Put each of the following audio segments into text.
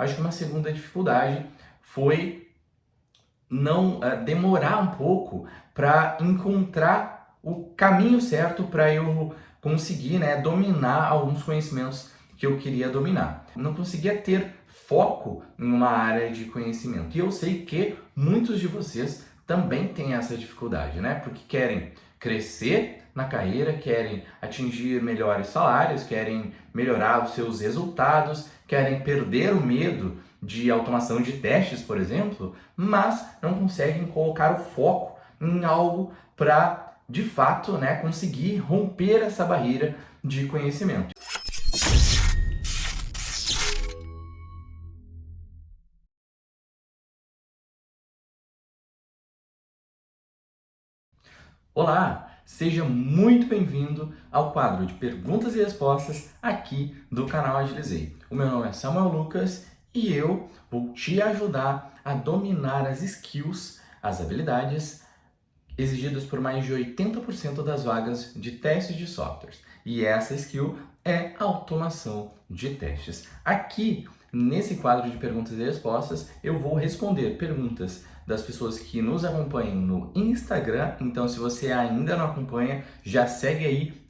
Acho que uma segunda dificuldade foi não demorar um pouco para encontrar o caminho certo para eu conseguir, né, dominar alguns conhecimentos que eu queria dominar. Não conseguia ter foco em uma área de conhecimento. E eu sei que muitos de vocês também têm essa dificuldade, né? Porque querem crescer na carreira, querem atingir melhores salários, querem melhorar os seus resultados, querem perder o medo de automação de testes, por exemplo, mas não conseguem colocar o foco em algo para, de fato, né, conseguir romper essa barreira de conhecimento. Olá, seja muito bem-vindo ao quadro de perguntas e respostas aqui do canal Agilizei. O meu nome é Samuel Lucas e eu vou te ajudar a dominar as skills, as habilidades exigidas por mais de 80% das vagas de testes de softwares. E essa skill é a automação de testes. Aqui, nesse quadro de perguntas e respostas, eu vou responder perguntas das pessoas que nos acompanham no Instagram. Então, se você ainda não acompanha, já segue aí,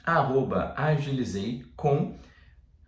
@agilizei.com.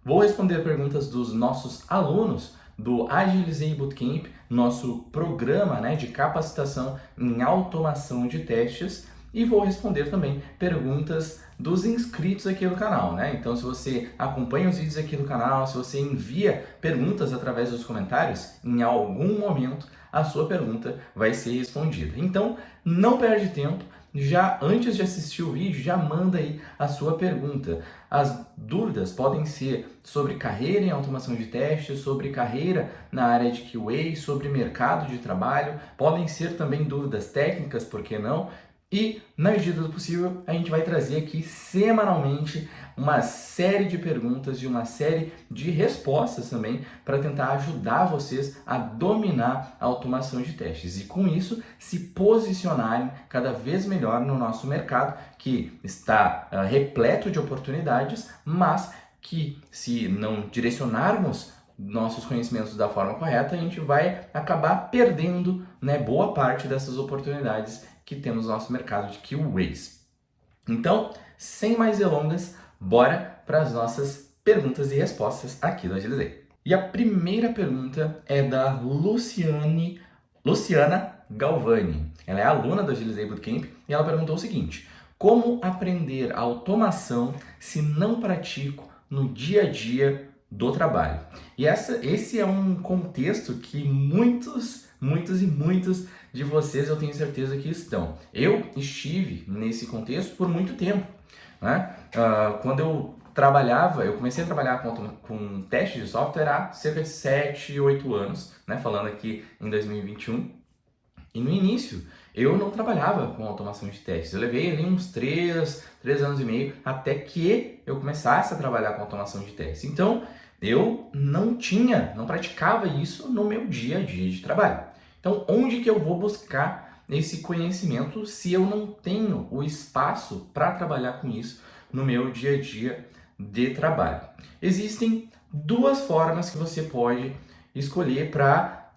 Vou responder perguntas dos nossos alunos do Agilizei Bootcamp, nosso programa, né, de capacitação em automação de testes, e vou responder também perguntas dos inscritos aqui do canal, né? Então, se você acompanha os vídeos aqui do canal, se você envia perguntas através dos comentários, em algum momento a sua pergunta vai ser respondida. Então, não perde tempo. Já antes de assistir o vídeo, já manda aí a sua pergunta. As dúvidas podem ser sobre carreira em automação de testes, sobre carreira na área de QA, sobre mercado de trabalho, podem ser também dúvidas técnicas, por que não? E, na medida do possível, a gente vai trazer aqui semanalmente uma série de perguntas e uma série de respostas também para tentar ajudar vocês a dominar a automação de testes e, com isso, se posicionarem cada vez melhor no nosso mercado, que está repleto de oportunidades, mas que, se não direcionarmos nossos conhecimentos da forma correta, a gente vai acabar perdendo, né, boa parte dessas oportunidades que temos no nosso mercado de QAs. Então, sem mais delongas, bora para as nossas perguntas e respostas aqui do Agilizei. E a primeira pergunta é da Luciana Galvani. Ela é aluna do Agilizei Bootcamp e ela perguntou o seguinte: como aprender automação se não pratico no dia a dia do trabalho? E esse é um contexto que muitos de vocês eu tenho certeza que estão. Eu estive nesse contexto por muito tempo, né? Quando eu comecei a trabalhar com teste de software há cerca de 7, 8 anos, né? Falando aqui em 2021. E no início, eu não trabalhava com automação de testes. Eu levei ali uns 3 anos e meio até que eu começasse a trabalhar com automação de testes. Então, eu não praticava isso no meu dia a dia de trabalho. Então, onde que eu vou buscar esse conhecimento se eu não tenho o espaço para trabalhar com isso no meu dia a dia de trabalho? Existem duas formas que você pode escolher para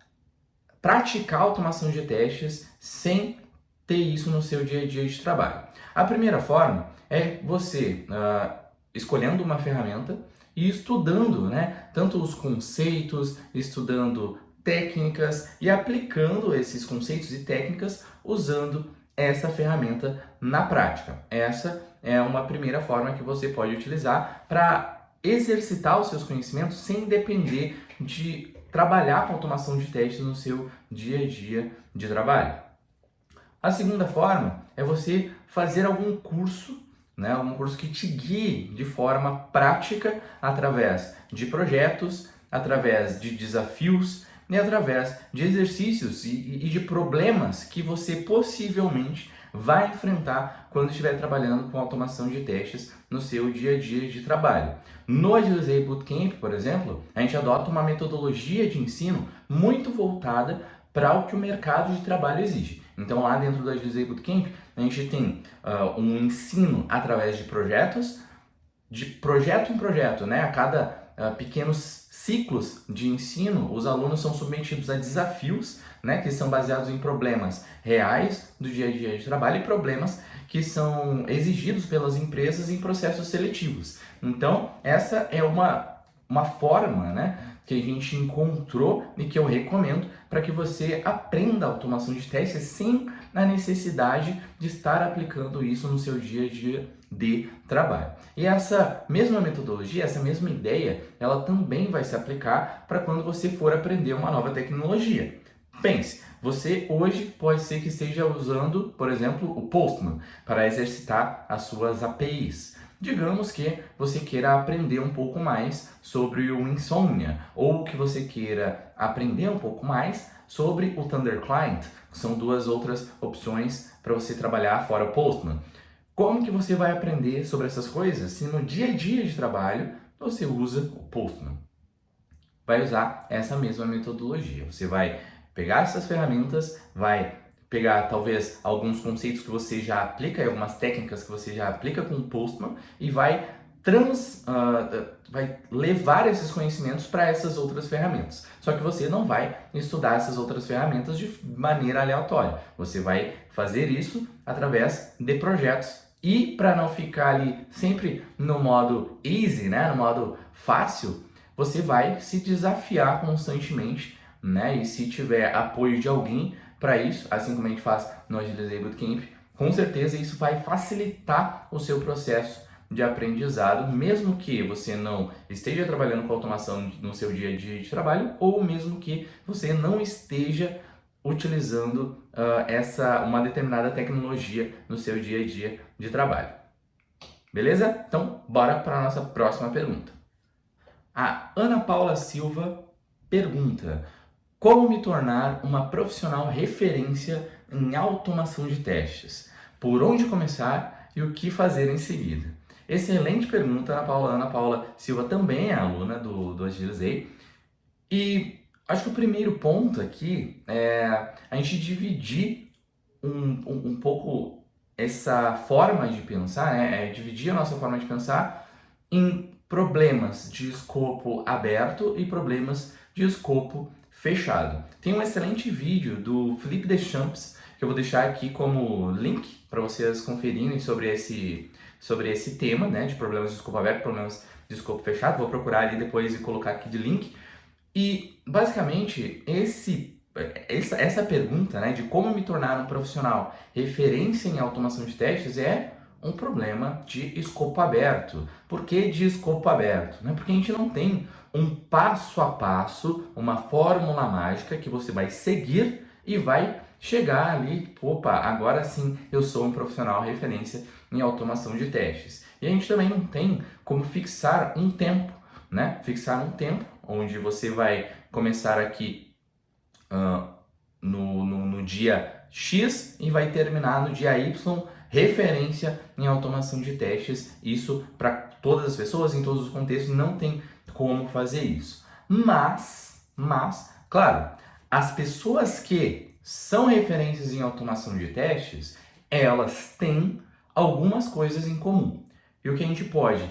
praticar automação de testes sem ter isso no seu dia a dia de trabalho. A primeira forma é você escolhendo uma ferramenta e estudando, né, tanto os conceitos, estudando técnicas e aplicando esses conceitos e técnicas usando essa ferramenta na prática. Essa é uma primeira forma que você pode utilizar para exercitar os seus conhecimentos sem depender de trabalhar com automação de testes no seu dia a dia de trabalho. A segunda forma é você fazer algum curso, né, um curso que te guie de forma prática através de projetos, através de desafios e através de exercícios e de problemas que você possivelmente vai enfrentar quando estiver trabalhando com automação de testes no seu dia a dia de trabalho. No Agilizei Bootcamp, por exemplo, a gente adota uma metodologia de ensino muito voltada para o que o mercado de trabalho exige. Então, lá dentro do Agilizei Bootcamp, a gente tem um ensino através de projetos, de projeto em projeto, né? A cada pequenos ciclos de ensino, os alunos são submetidos a desafios, né, que são baseados em problemas reais do dia a dia de trabalho e problemas que são exigidos pelas empresas em processos seletivos. Então, essa é uma forma, né, que a gente encontrou e que eu recomendo para que você aprenda automação de testes sem a necessidade de estar aplicando isso no seu dia a dia de trabalho. E essa mesma metodologia, essa mesma ideia, ela também vai se aplicar para quando você for aprender uma nova tecnologia. Pense, você hoje pode ser que esteja usando, por exemplo, o Postman para exercitar as suas APIs. Digamos que você queira aprender um pouco mais sobre o Insomnia, ou que você queira aprender um pouco mais sobre o Thunder Client, que são duas outras opções para você trabalhar fora o Postman. Como que você vai aprender sobre essas coisas se no dia a dia de trabalho você usa o Postman? Vai usar essa mesma metodologia. Você vai pegar essas ferramentas, vai pegar talvez alguns conceitos que você já aplica e algumas técnicas que você já aplica com o Postman e vai levar esses conhecimentos para essas outras ferramentas. Só que você não vai estudar essas outras ferramentas de maneira aleatória. Você vai fazer isso através de projetos. E para não ficar ali sempre no modo easy, né, no modo fácil, você vai se desafiar constantemente, né? E se tiver apoio de alguém para isso, assim como a gente faz no Agilizei Bootcamp, com certeza isso vai facilitar o seu processo de aprendizado, mesmo que você não esteja trabalhando com automação no seu dia a dia de trabalho, ou mesmo que você não esteja utilizando uma determinada tecnologia no seu dia a dia de trabalho. Beleza? Então, bora para a nossa próxima pergunta. A Ana Paula Silva pergunta: como me tornar uma profissional referência em automação de testes? Por onde começar e o que fazer em seguida? Excelente pergunta, Ana Paula. Ana Paula Silva também é aluna do Agilizei. E acho que o primeiro ponto aqui é a gente dividir um pouco essa forma de pensar, né? Dividir a nossa forma de pensar em problemas de escopo aberto e problemas de escopo fechado. Tem um excelente vídeo do Philippe Deschamps, que eu vou deixar aqui como link para vocês conferirem sobre esse tema, né, de problemas de escopo aberto, problemas de escopo fechado. Vou procurar ali depois e colocar aqui de link. E basicamente essa pergunta, né, de como me tornar um profissional referência em automação de testes é um problema de escopo aberto. Por que de escopo aberto? Porque a gente não tem um passo a passo, uma fórmula mágica que você vai seguir e vai chegar ali, opa, agora sim eu sou um profissional referência em automação de testes. E a gente também não tem como fixar um tempo, né? Fixar um tempo onde você vai começar aqui no dia X e vai terminar no dia Y, referência em automação de testes. Isso para todas as pessoas, em todos os contextos, não tem como fazer isso. Mas, claro, as pessoas que são referências em automação de testes, elas têm algumas coisas em comum. E o que a gente pode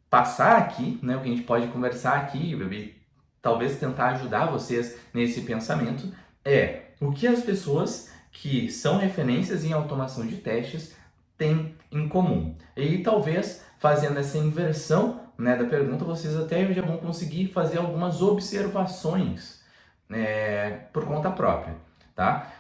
passar aqui, né, o que a gente pode conversar aqui e talvez tentar ajudar vocês nesse pensamento é o que as pessoas que são referências em automação de testes têm em comum. E talvez fazendo essa inversão, né, da pergunta, vocês até já vão conseguir fazer algumas observações por conta própria, tá?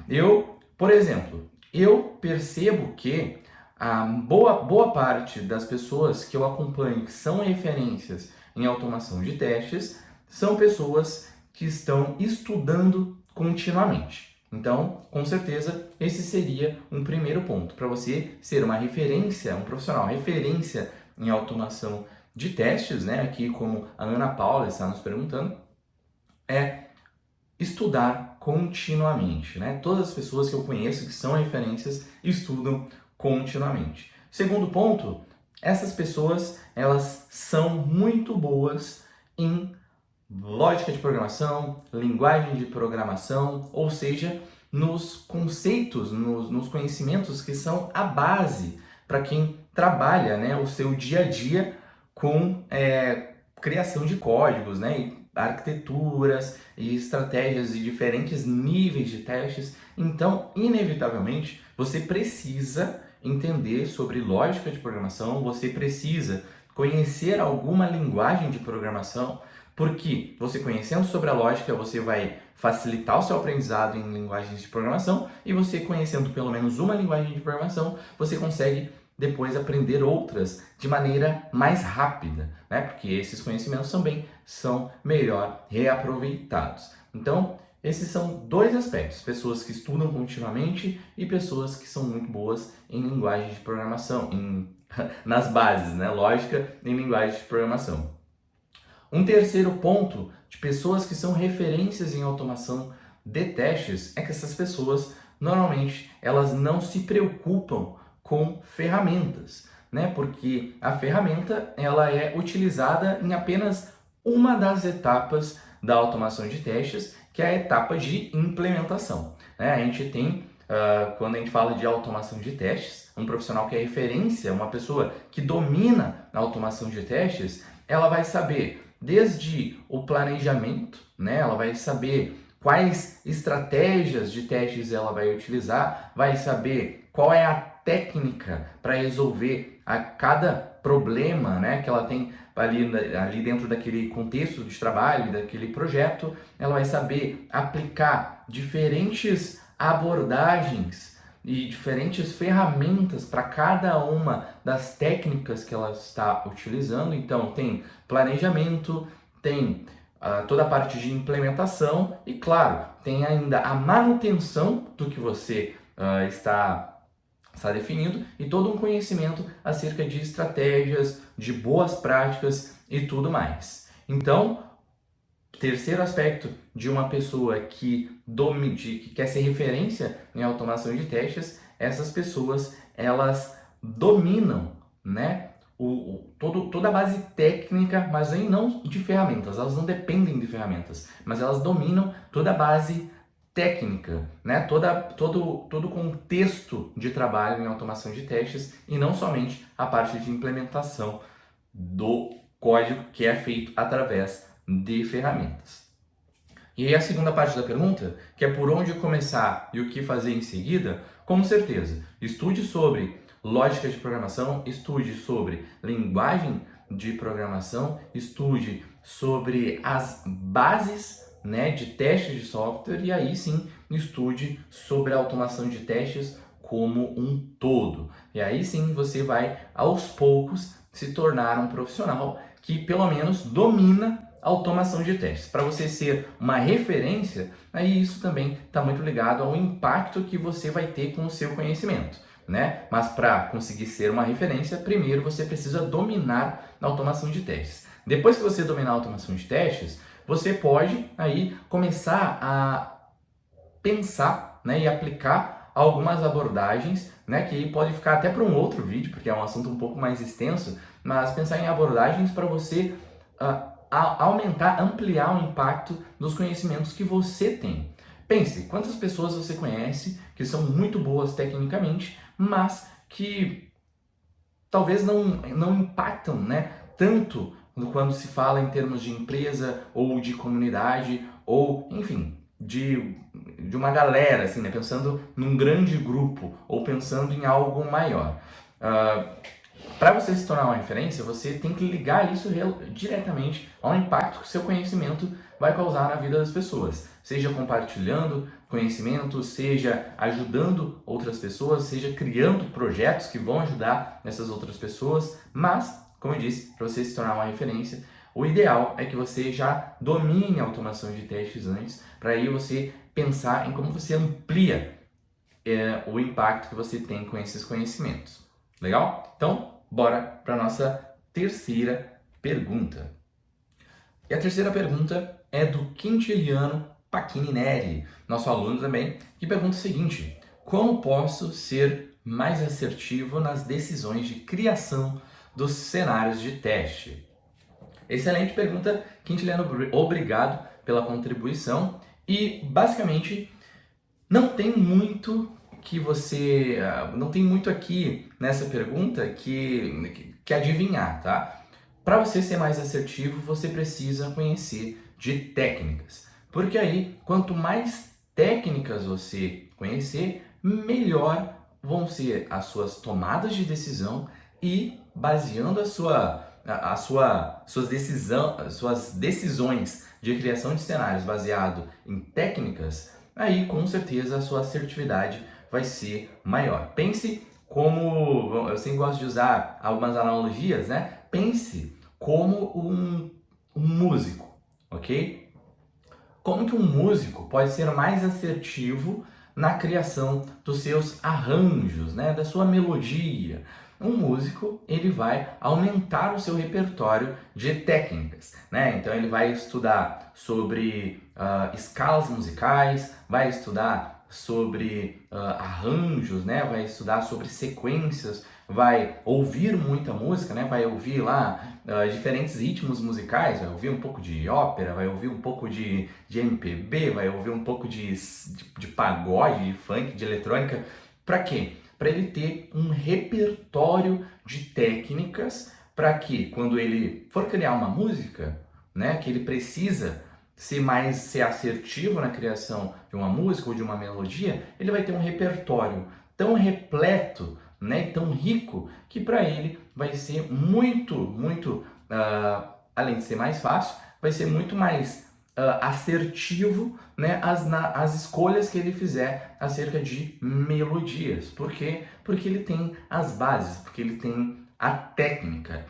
Por exemplo, eu percebo que a boa parte das pessoas que eu acompanho que são referências em automação de testes são pessoas que estão estudando continuamente. Então, com certeza, esse seria um primeiro ponto para você ser uma referência, um profissional referência em automação de testes, né? Aqui como a Ana Paula está nos perguntando, é estudar continuamente, né? Todas as pessoas que eu conheço que são referências estudam continuamente. Segundo ponto, essas pessoas, elas são muito boas em lógica de programação, linguagem de programação, ou seja, nos conceitos, nos conhecimentos que são a base para quem trabalha, né, o seu dia a dia com criação de códigos, né, e arquiteturas e estratégias e diferentes níveis de testes. Então, inevitavelmente, você precisa entender sobre lógica de programação, você precisa conhecer alguma linguagem de programação, porque você conhecendo sobre a lógica, você vai facilitar o seu aprendizado em linguagens de programação, e você conhecendo pelo menos uma linguagem de programação, você consegue depois aprender outras de maneira mais rápida, né? Porque esses conhecimentos também são melhor reaproveitados. Então, esses são dois aspectos: pessoas que estudam continuamente e pessoas que são muito boas em linguagem de programação, nas bases, né? Lógica em linguagem de programação. Um terceiro ponto de pessoas que são referências em automação de testes é que essas pessoas, normalmente, elas não se preocupam com ferramentas, né? Porque a ferramenta, ela é utilizada em apenas uma das etapas da automação de testes, que é a etapa de implementação, né? A gente tem, quando a gente fala de automação de testes, um profissional que é referência, uma pessoa que domina a automação de testes, ela vai saber desde o planejamento, né? Ela vai saber quais estratégias de testes ela vai utilizar, vai saber qual é a técnica para resolver a cada problema, né, que ela tem ali dentro daquele contexto de trabalho, daquele projeto. Ela vai saber aplicar diferentes abordagens e diferentes ferramentas para cada uma das técnicas que ela está utilizando. Então, tem planejamento, tem toda a parte de implementação e, claro, tem ainda a manutenção do que você está definindo, e todo um conhecimento acerca de estratégias, de boas práticas e tudo mais. Então, terceiro aspecto de uma pessoa que quer ser referência em automação de testes, essas pessoas, elas dominam, né, toda a base técnica, mas aí não de ferramentas, elas não dependem de ferramentas, mas elas dominam toda a base técnica, né, todo o contexto de trabalho em automação de testes, e não somente a parte de implementação do código que é feito através de ferramentas. E aí a segunda parte da pergunta, que é por onde começar e o que fazer em seguida, com certeza, estude sobre lógica de programação, estude sobre linguagem de programação, estude sobre as bases, né, de testes de software, e aí sim estude sobre a automação de testes como um todo. E aí sim você vai aos poucos se tornar um profissional que pelo menos domina a automação de testes. Para você ser uma referência, aí isso também está muito ligado ao impacto que você vai ter com o seu conhecimento, né? Mas para conseguir ser uma referência, primeiro você precisa dominar a automação de testes. Depois que você dominar a automação de testes, você pode aí começar a pensar, né, e aplicar algumas abordagens, né, que pode ficar até para um outro vídeo, porque é um assunto um pouco mais extenso, mas pensar em abordagens para você aumentar, ampliar o impacto dos conhecimentos que você tem. Pense, quantas pessoas você conhece que são muito boas tecnicamente, mas que talvez não impactam, né, tanto quando se fala em termos de empresa ou de comunidade, ou, enfim, de uma galera, assim, né, pensando num grande grupo ou pensando em algo maior. Para você se tornar uma referência, você tem que ligar isso diretamente ao impacto que o seu conhecimento vai causar na vida das pessoas. Seja compartilhando conhecimento, seja ajudando outras pessoas, seja criando projetos que vão ajudar essas outras pessoas. Mas, como eu disse, para você se tornar uma referência, o ideal é que você já domine a automação de testes antes, para aí você pensar em como você amplia o impacto que você tem com esses conhecimentos. Legal? Então, bora para a nossa terceira pergunta. E a terceira pergunta é do Quintiliano Pacchini Neri, nosso aluno também, que pergunta o seguinte: como posso ser mais assertivo nas decisões de criação dos cenários de teste? Excelente pergunta, Quintiliano, obrigado pela contribuição. E basicamente não tem muito não tem muito aqui nessa pergunta que adivinhar, tá? para você ser mais assertivo, você precisa conhecer de técnicas. Porque aí, quanto mais técnicas você conhecer, melhor vão ser as suas tomadas de decisão e baseando suas decisões de criação de cenários baseado em técnicas, aí com certeza a sua assertividade vai ser maior. Pense como, eu sempre gosto de usar algumas analogias, né? Pense como um músico, ok? Como que um músico pode ser mais assertivo na criação dos seus arranjos, né, da sua melodia? Um músico, ele vai aumentar o seu repertório de técnicas, né? Então ele vai estudar sobre escalas musicais, vai estudar sobre arranjos, né? Vai estudar sobre sequências, vai ouvir muita música, né? Vai ouvir lá diferentes ritmos musicais, vai ouvir um pouco de ópera, vai ouvir um pouco de MPB, vai ouvir um pouco de pagode, de funk, de eletrônica. Para quê? Para ele ter um repertório de técnicas para que quando ele for criar uma música, né, que ele precisa ser assertivo na criação de uma música ou de uma melodia, ele vai ter um repertório tão repleto, né, tão rico, que para ele vai ser muito, além de ser mais fácil, vai ser muito mais assertivo, né, as escolhas que ele fizer acerca de melodias. Por quê? Porque ele tem as bases, porque ele tem a técnica.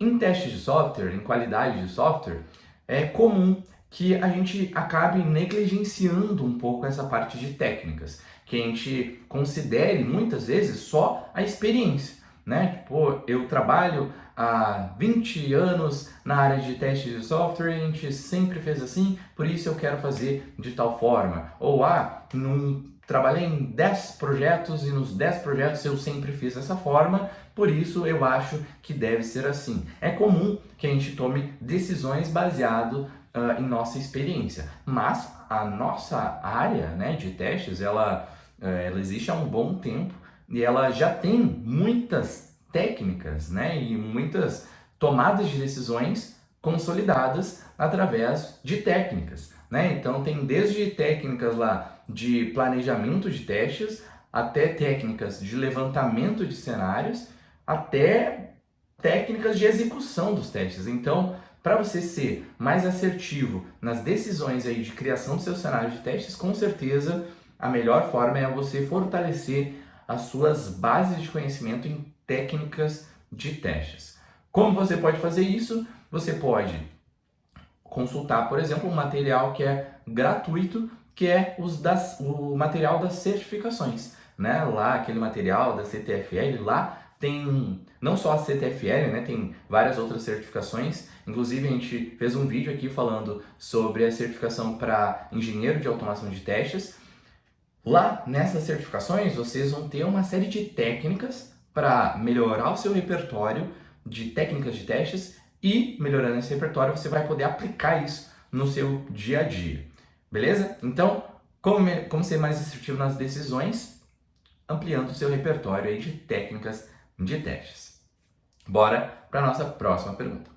Em testes de software, em qualidade de software, é comum que a gente acabe negligenciando um pouco essa parte de técnicas, que a gente considere muitas vezes só a experiência, né? Tipo, eu trabalho há 20 anos na área de testes de software, a gente sempre fez assim, por isso eu quero fazer de tal forma. Ou, trabalhei em 10 projetos e nos 10 projetos eu sempre fiz dessa forma, por isso eu acho que deve ser assim. É comum que a gente tome decisões baseado em nossa experiência, mas a nossa área, né, de testes, ela existe há um bom tempo e ela já tem muitas técnicas, né, e muitas tomadas de decisões consolidadas através de técnicas, né? Então tem desde técnicas lá de planejamento de testes, até técnicas de levantamento de cenários, até técnicas de execução dos testes. Então, para você ser mais assertivo nas decisões aí de criação do seu cenário de testes, com certeza a melhor forma é você fortalecer as suas bases de conhecimento em técnicas de testes. Como você pode fazer isso? Você pode consultar, por exemplo, um material que é gratuito, que é o material das certificações, né? Lá, aquele material da CTFL, lá tem não só a CTFL, né? Tem várias outras certificações. Inclusive, a gente fez um vídeo aqui falando sobre a certificação para engenheiro de automação de testes. Lá, nessas certificações, vocês vão ter uma série de técnicas para melhorar o seu repertório de técnicas de testes e, melhorando esse repertório, você vai poder aplicar isso no seu dia a dia. Beleza? Então, como ser mais assertivo nas decisões? Ampliando o seu repertório aí de técnicas de testes. Bora para a nossa próxima pergunta.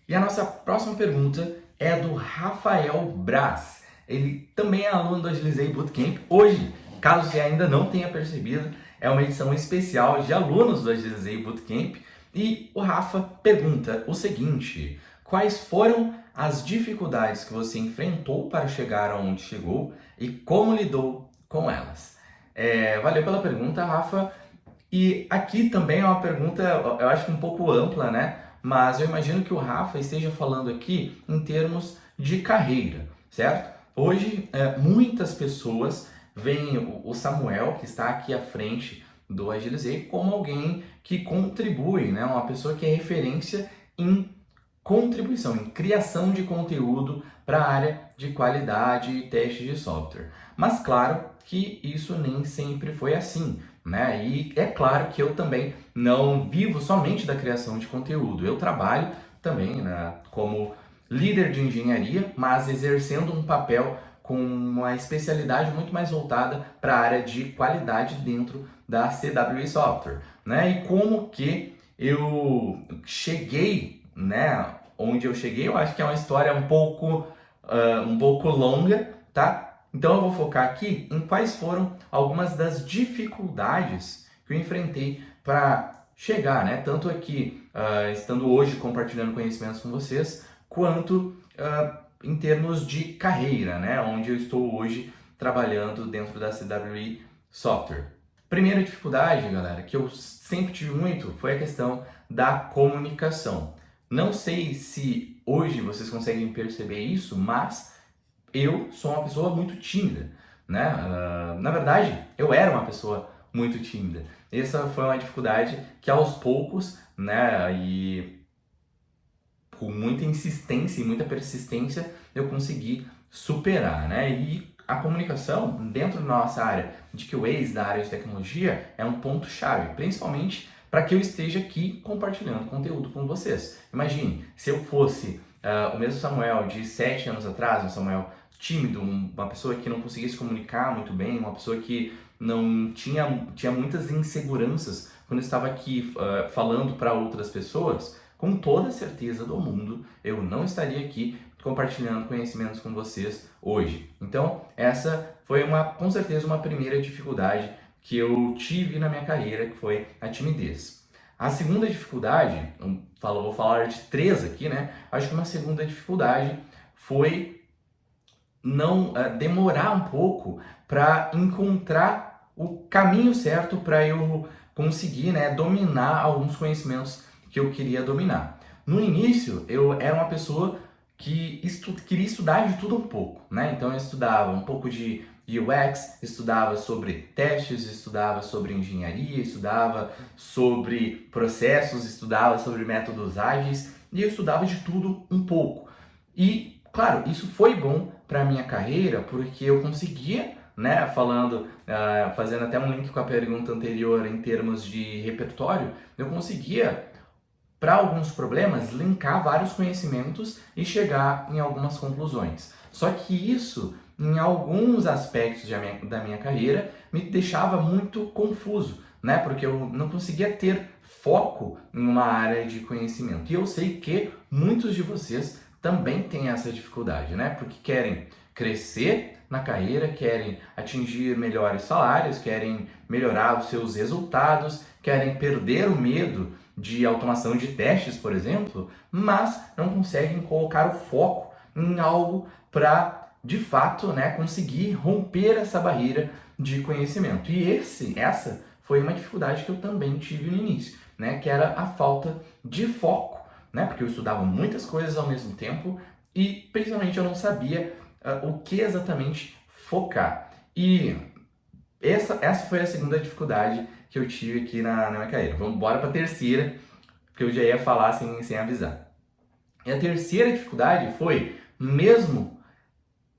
E a nossa próxima pergunta é do Rafael Braz. Ele também é aluno do Agilizei Bootcamp. Hoje, caso você ainda não tenha percebido, é uma edição especial de alunos do Agilizei Bootcamp. E o Rafa pergunta o seguinte: quais foram as dificuldades que você enfrentou para chegar aonde chegou e como lidou com elas? Valeu pela pergunta, Rafa. E aqui também é uma pergunta, eu acho que um pouco ampla, né? Mas eu imagino que o Rafa esteja falando aqui em termos de carreira, certo? Hoje, muitas pessoas veem o Samuel, que está aqui à frente do Agilizei, como alguém que contribui, né? Uma pessoa que é referência em contribuição, em criação de conteúdo para a área de qualidade e teste de software. Mas claro que isso nem sempre foi assim, né? E é claro que eu também não vivo somente da criação de conteúdo. Eu trabalho também, né, como líder de engenharia, mas exercendo um papel com uma especialidade muito mais voltada para a área de qualidade dentro da CWE Software, né? E como que eu cheguei né, onde eu cheguei, eu acho que é uma história um pouco longa, tá? Então eu vou focar aqui em quais foram algumas das dificuldades que eu enfrentei para chegar, né? Tanto aqui, estando hoje compartilhando conhecimentos com vocês, quanto em termos de carreira, né? Onde eu estou hoje trabalhando dentro da CWI Software. Primeira dificuldade, galera, que eu sempre tive muito foi a questão da comunicação. Não sei se hoje vocês conseguem perceber isso, mas eu sou uma pessoa muito tímida, né? Na verdade, eu era uma pessoa muito tímida. Essa foi uma dificuldade que aos poucos, né, e com muita insistência e muita persistência, eu consegui superar, né? E a comunicação dentro da nossa área de QAs, da área de tecnologia, é um ponto-chave, principalmente para que eu esteja aqui compartilhando conteúdo com vocês. Imagine, se eu fosse o mesmo Samuel de 7 anos atrás, um Samuel tímido, uma pessoa que não conseguia se comunicar muito bem, uma pessoa que não tinha muitas inseguranças quando estava aqui falando para outras pessoas, com toda a certeza do mundo, eu não estaria aqui compartilhando conhecimentos com vocês hoje. Então, essa foi com certeza uma primeira dificuldade que eu tive na minha carreira, que foi a timidez. A segunda dificuldade, vou falar de 3 aqui, né? Acho que uma segunda dificuldade foi não demorar um pouco para encontrar o caminho certo para eu conseguir, né, dominar alguns conhecimentos que eu queria dominar. No início, eu era uma pessoa que queria estudar de tudo um pouco, né? Então eu estudava um pouco de UX, estudava sobre testes, estudava sobre engenharia, estudava sobre processos, estudava sobre métodos ágeis e eu estudava de tudo um pouco. E, claro, isso foi bom para a minha carreira porque eu conseguia, né, fazendo até um link com a pergunta anterior em termos de repertório, eu conseguia para alguns problemas, linkar vários conhecimentos e chegar em algumas conclusões. Só que isso, em alguns aspectos da minha carreira, me deixava muito confuso, né? Porque eu não conseguia ter foco em uma área de conhecimento. E eu sei que muitos de vocês também têm essa dificuldade, né? Porque querem crescer na carreira, querem atingir melhores salários, querem melhorar os seus resultados, querem perder o medo de automação de testes, por exemplo, mas não conseguem colocar o foco em algo para, de fato, né, conseguir romper essa barreira de conhecimento. E essa foi uma dificuldade que eu também tive no início, né, que era a falta de foco, né, porque eu estudava muitas coisas ao mesmo tempo e, principalmente, eu não sabia o que exatamente focar. E essa foi a segunda dificuldade que eu tive aqui na minha carreira. Vamos embora para a terceira, que eu já ia falar sem avisar. E a terceira dificuldade foi, mesmo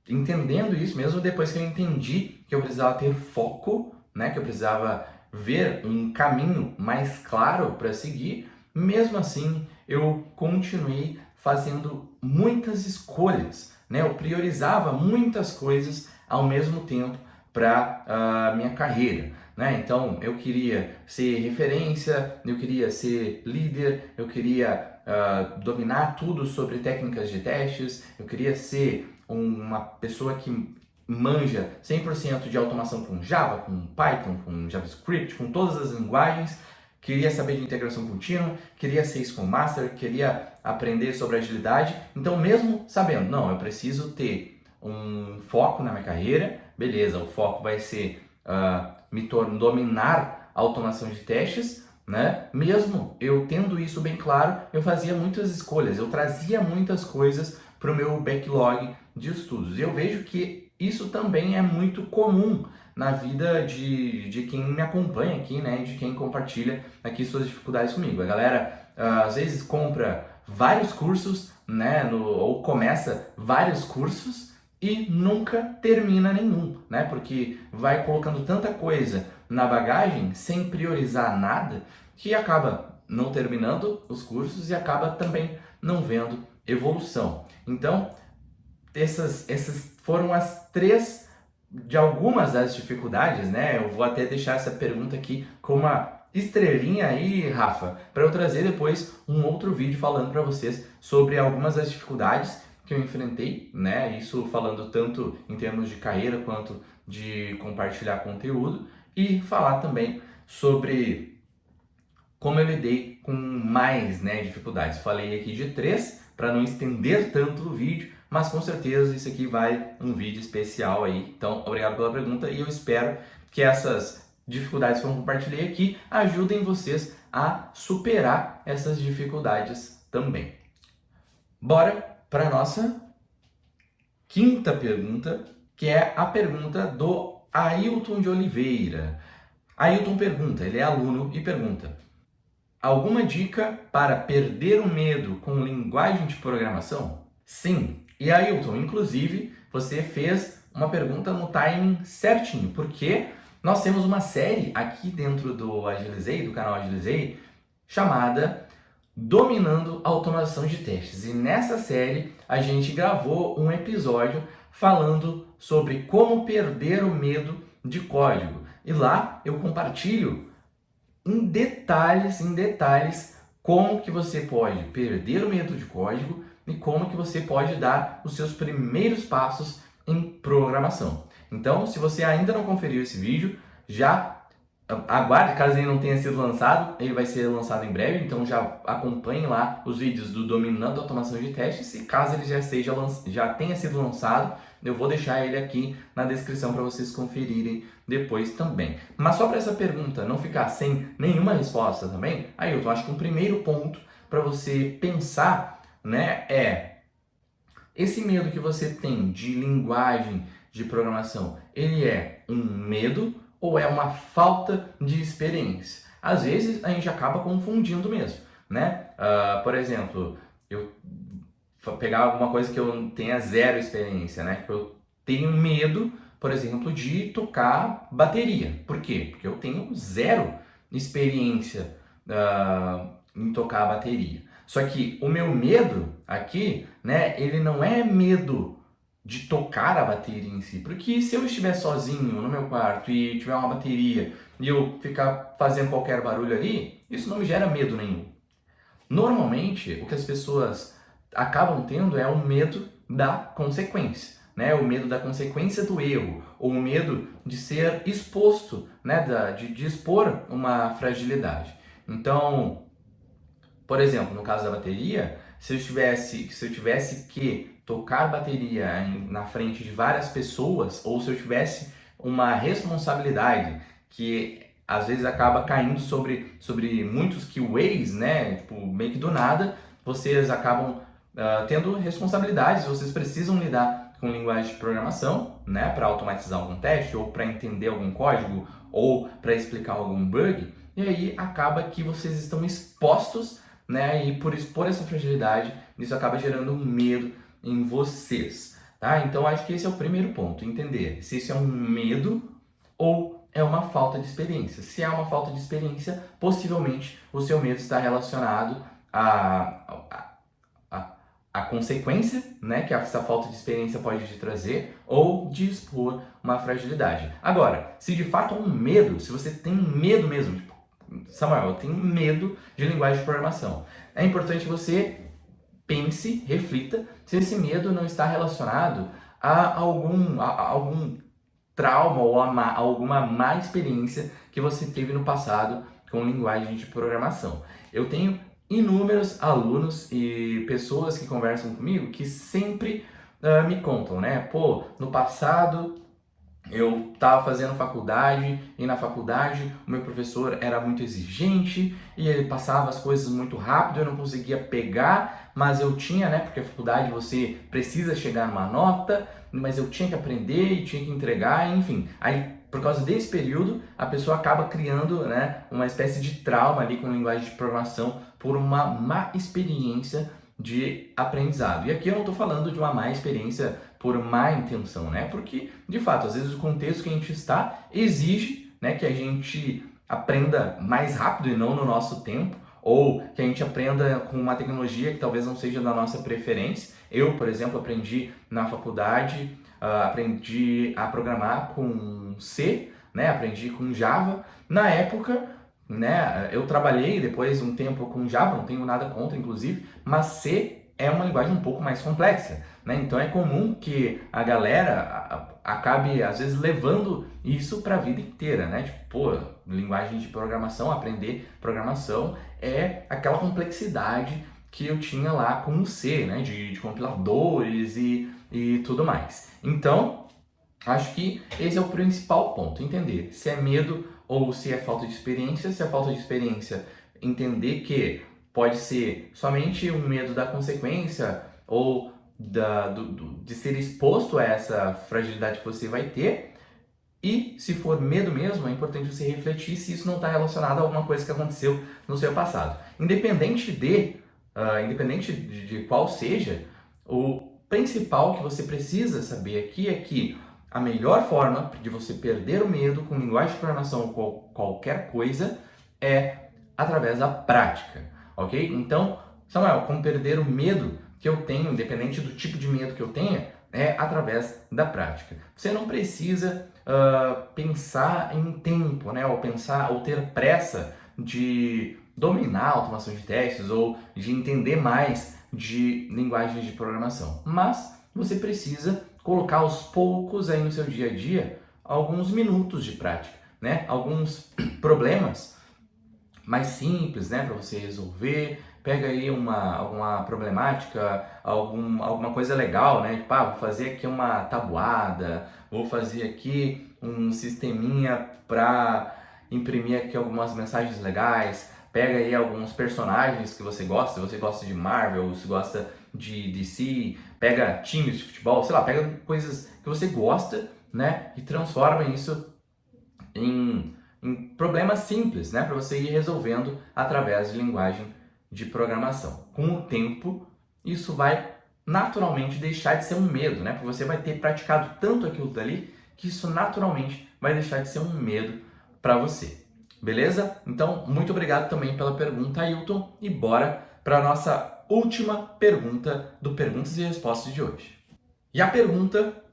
entendendo isso, mesmo depois que eu entendi que eu precisava ter foco, né, que eu precisava ver um caminho mais claro para seguir, mesmo assim eu continuei fazendo muitas escolhas, né? Eu priorizava muitas coisas ao mesmo tempo para a minha carreira, né? Então eu queria ser referência, eu queria ser líder, eu queria dominar tudo sobre técnicas de testes, eu queria ser uma pessoa que manja 100% de automação com Java, com Python, com JavaScript, com todas as linguagens, queria saber de integração contínua, queria ser Scrum Master, queria aprender sobre agilidade. Então, mesmo sabendo, não, eu preciso ter um foco na minha carreira, beleza, o foco vai ser dominar a automação de testes, né? Mesmo eu tendo isso bem claro, eu fazia muitas escolhas, eu trazia muitas coisas para o meu backlog de estudos. E eu vejo que isso também é muito comum na vida de quem me acompanha aqui, né? De quem compartilha aqui suas dificuldades comigo. A galera às vezes compra vários cursos, né? Ou começa vários cursos e nunca termina nenhum, né? Porque vai colocando tanta coisa na bagagem sem priorizar nada que acaba não terminando os cursos e acaba também não vendo evolução. Então, essas foram as 3 de algumas das dificuldades, né? Eu vou até deixar essa pergunta aqui como uma estrelinha aí, Rafa, para eu trazer depois um outro vídeo falando para vocês sobre algumas das dificuldades que eu enfrentei, né? Isso falando tanto em termos de carreira quanto de compartilhar conteúdo e falar também sobre como eu lidei com mais, né, dificuldades. Falei aqui de 3 para não estender tanto o vídeo, mas com certeza isso aqui vai um vídeo especial aí. Então, obrigado pela pergunta e eu espero que essas dificuldades que eu compartilhei aqui ajudem vocês a superar essas dificuldades também. Bora para a nossa quinta pergunta, que é a pergunta do Ailton de Oliveira. Ailton pergunta, ele é aluno e pergunta: alguma dica para perder o medo com linguagem de programação? Sim. E Ailton, inclusive, você fez uma pergunta no timing certinho, porque nós temos uma série aqui dentro do Agilizei, do canal Agilizei, chamada Dominando a Automação de Testes. E nessa série a gente gravou um episódio falando sobre como perder o medo de código. E lá eu compartilho em detalhes, como que você pode perder o medo de código e como que você pode dar os seus primeiros passos em programação. Então, se você ainda não conferiu esse vídeo, já aguarde, caso ele não tenha sido lançado, ele vai ser lançado em breve, então já acompanhe lá os vídeos do Dominando a Automação de Testes e caso ele já tenha sido lançado, eu vou deixar ele aqui na descrição para vocês conferirem depois também. Mas só para essa pergunta não ficar sem nenhuma resposta também, aí eu acho que um primeiro ponto para você pensar, né, é esse medo que você tem de linguagem de programação, ele é um medo ou é uma falta de experiência? Às vezes a gente acaba confundindo mesmo, né? Por exemplo, eu pegar alguma coisa que eu tenha zero experiência, né? Tipo, eu tenho medo, por exemplo, de tocar bateria. Por quê? Porque eu tenho zero experiência em tocar a bateria. Só que o meu medo aqui, né, ele não é medo de tocar a bateria em si. Porque se eu estiver sozinho no meu quarto e tiver uma bateria e eu ficar fazendo qualquer barulho ali, isso não me gera medo nenhum. Normalmente, o que as pessoas acabam tendo é o medo da consequência, né? O medo da consequência do erro, ou o medo de ser exposto, né? De expor uma fragilidade. Então, por exemplo, no caso da bateria, se eu tivesse que tocar bateria na frente de várias pessoas, ou se eu tivesse uma responsabilidade que às vezes acaba caindo sobre muitos QAs, né? Tipo, meio que do nada, vocês acabam tendo responsabilidades, vocês precisam lidar com linguagem de programação, né? Para automatizar algum teste, ou para entender algum código, ou para explicar algum bug, e aí acaba que vocês estão expostos, né? E por expor essa fragilidade, isso acaba gerando um medo em vocês, tá? Então acho que esse é o primeiro ponto, entender se isso é um medo ou é uma falta de experiência. Se é uma falta de experiência, possivelmente o seu medo está relacionado a consequência, né, que essa falta de experiência pode te trazer, ou de expor uma fragilidade. Agora, se de fato é um medo, se você tem medo mesmo, tipo, Samuel, eu tenho medo de linguagem de programação, é importante que você pense, reflita, se esse medo não está relacionado a algum trauma ou a alguma má experiência que você teve no passado com linguagem de programação. Eu tenho inúmeros alunos e pessoas que conversam comigo que sempre me contam, né? Pô, no passado eu estava fazendo faculdade e na faculdade o meu professor era muito exigente e ele passava as coisas muito rápido, eu não conseguia pegar, mas eu tinha, né? Porque a faculdade você precisa chegar numa nota, mas eu tinha que aprender e tinha que entregar, enfim. Aí, por causa desse período, a pessoa acaba criando, né, uma espécie de trauma ali com linguagem de programação por uma má experiência de aprendizado. E aqui eu não estou falando de uma má experiência por má intenção, né? Porque, de fato, às vezes o contexto que a gente está exige, né, que a gente aprenda mais rápido e não no nosso tempo, ou que a gente aprenda com uma tecnologia que talvez não seja da nossa preferência. Eu, por exemplo, aprendi na faculdade, aprendi a programar com C, né? Aprendi com Java. Na época, né? Eu trabalhei depois um tempo com Java, não tenho nada contra, inclusive, mas C é uma linguagem um pouco mais complexa, né? Então é comum que a galera acabe, às vezes, levando isso para a vida inteira, né? Tipo, pô, linguagem de programação, aprender programação é aquela complexidade que eu tinha lá com o C, né? De compiladores e tudo mais. Então, acho que esse é o principal ponto, entender se é medo ou se é falta de experiência. Se é falta de experiência, entender que pode ser somente um medo da consequência ou de ser exposto a essa fragilidade que você vai ter. E se for medo mesmo, é importante você refletir se isso não está relacionado a alguma coisa que aconteceu no seu passado. Independente de qual seja, o principal que você precisa saber aqui é que a melhor forma de você perder o medo com linguagem de programação ou qualquer coisa é através da prática, ok? Então, Samuel, como perder o medo que eu tenho, independente do tipo de medo que eu tenha, é através da prática. Você não precisa pensar em tempo, né? Ou ter pressa de dominar a automação de testes ou de entender mais de linguagens de programação. Mas você precisa colocar aos poucos aí no seu dia a dia alguns minutos de prática, né? Alguns problemas mais simples, né, para você resolver. Pega aí alguma problemática, alguma coisa legal, né? Tipo, vou fazer aqui uma tabuada, vou fazer aqui um sisteminha para imprimir aqui algumas mensagens legais. Pega aí alguns personagens que você gosta, se você gosta de Marvel, se gosta de DC, pega times de futebol, sei lá, pega coisas que você gosta, né? E transforma isso em problemas simples, né, para você ir resolvendo através de linguagem de programação. Com o tempo, isso vai naturalmente deixar de ser um medo, né, porque você vai ter praticado tanto aquilo dali que isso naturalmente vai deixar de ser um medo para você. Beleza? Então, muito obrigado também pela pergunta, Ailton, e bora para a nossa última pergunta do Perguntas e Respostas de hoje. E a pergunta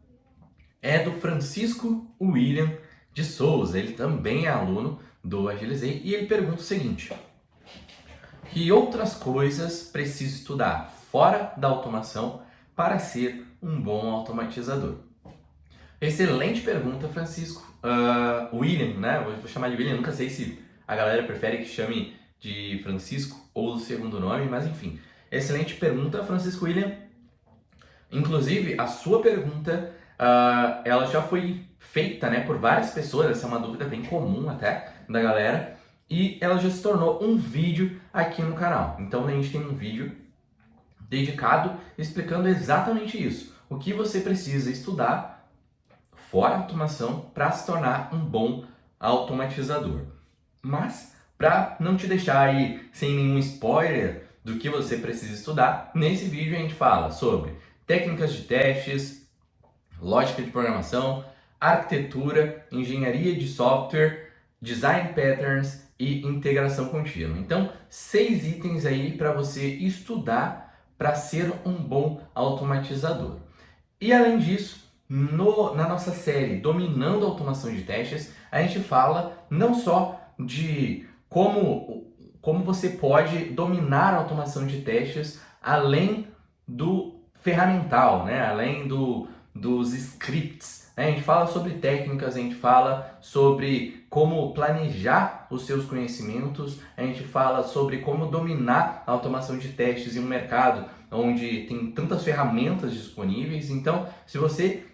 é do Francisco William de Souza. Ele também é aluno do Agilizei e ele pergunta o seguinte: que outras coisas preciso estudar fora da automação para ser um bom automatizador? Excelente pergunta, Francisco. William, né? Vou chamar de William, nunca sei se a galera prefere que chame de Francisco ou do segundo nome, mas enfim. Excelente pergunta, Francisco William. Inclusive, a sua pergunta, ela já foi feita, né, por várias pessoas. Essa é uma dúvida bem comum até da galera, e ela já se tornou um vídeo aqui no canal. Então a gente tem um vídeo dedicado explicando exatamente isso. O que você precisa estudar fora automação para se tornar um bom automatizador. Mas, para não te deixar aí sem nenhum spoiler do que você precisa estudar, nesse vídeo a gente fala sobre técnicas de testes, lógica de programação, arquitetura, engenharia de software, design patterns e integração contínua. Então, 6 itens aí para você estudar para ser um bom automatizador. E além disso, na nossa série Dominando a Automação de Testes, a gente fala não só de como você pode dominar a automação de testes além do ferramental, né? Além dos scripts. Né? A gente fala sobre técnicas, a gente fala sobre como planejar os seus conhecimentos, a gente fala sobre como dominar a automação de testes em um mercado onde tem tantas ferramentas disponíveis. Então, se você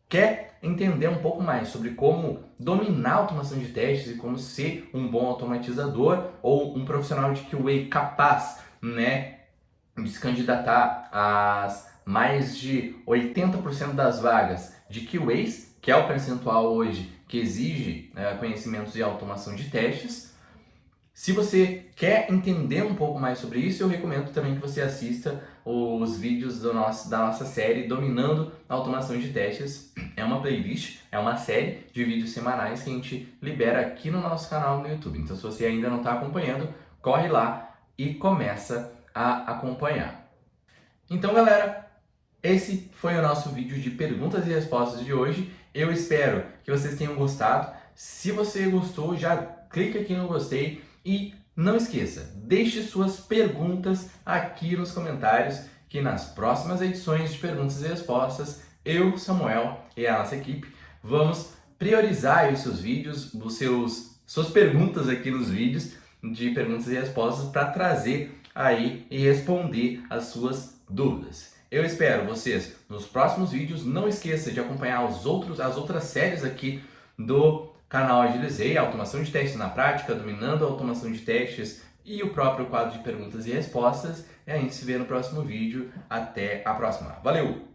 quer entender um pouco mais sobre como dominar a automação de testes e como ser um bom automatizador ou um profissional de QA capaz, né, de se candidatar às mais de 80% das vagas de QAs, que é o percentual hoje que exige conhecimentos de automação de testes. Se você quer entender um pouco mais sobre isso, eu recomendo também que você assista os vídeos da nossa série Dominando a Automação de Testes. É uma playlist, é uma série de vídeos semanais que a gente libera aqui no nosso canal no YouTube. Então, se você ainda não está acompanhando, corre lá e começa a acompanhar. Então, galera, esse foi o nosso vídeo de perguntas e respostas de hoje. Eu espero que vocês tenham gostado. Se você gostou, já clica aqui no gostei E não esqueça, deixe suas perguntas aqui nos comentários, que nas próximas edições de perguntas e respostas, eu, Samuel e a nossa equipe vamos priorizar os seus vídeos, suas perguntas aqui nos vídeos de perguntas e respostas para trazer aí e responder as suas dúvidas. Eu espero vocês nos próximos vídeos. Não esqueça de acompanhar as outras séries aqui do canal Agilizei, Automação de Testes na Prática, Dominando a Automação de Testes e o próprio quadro de perguntas e respostas. E a gente se vê no próximo vídeo. Até a próxima. Valeu!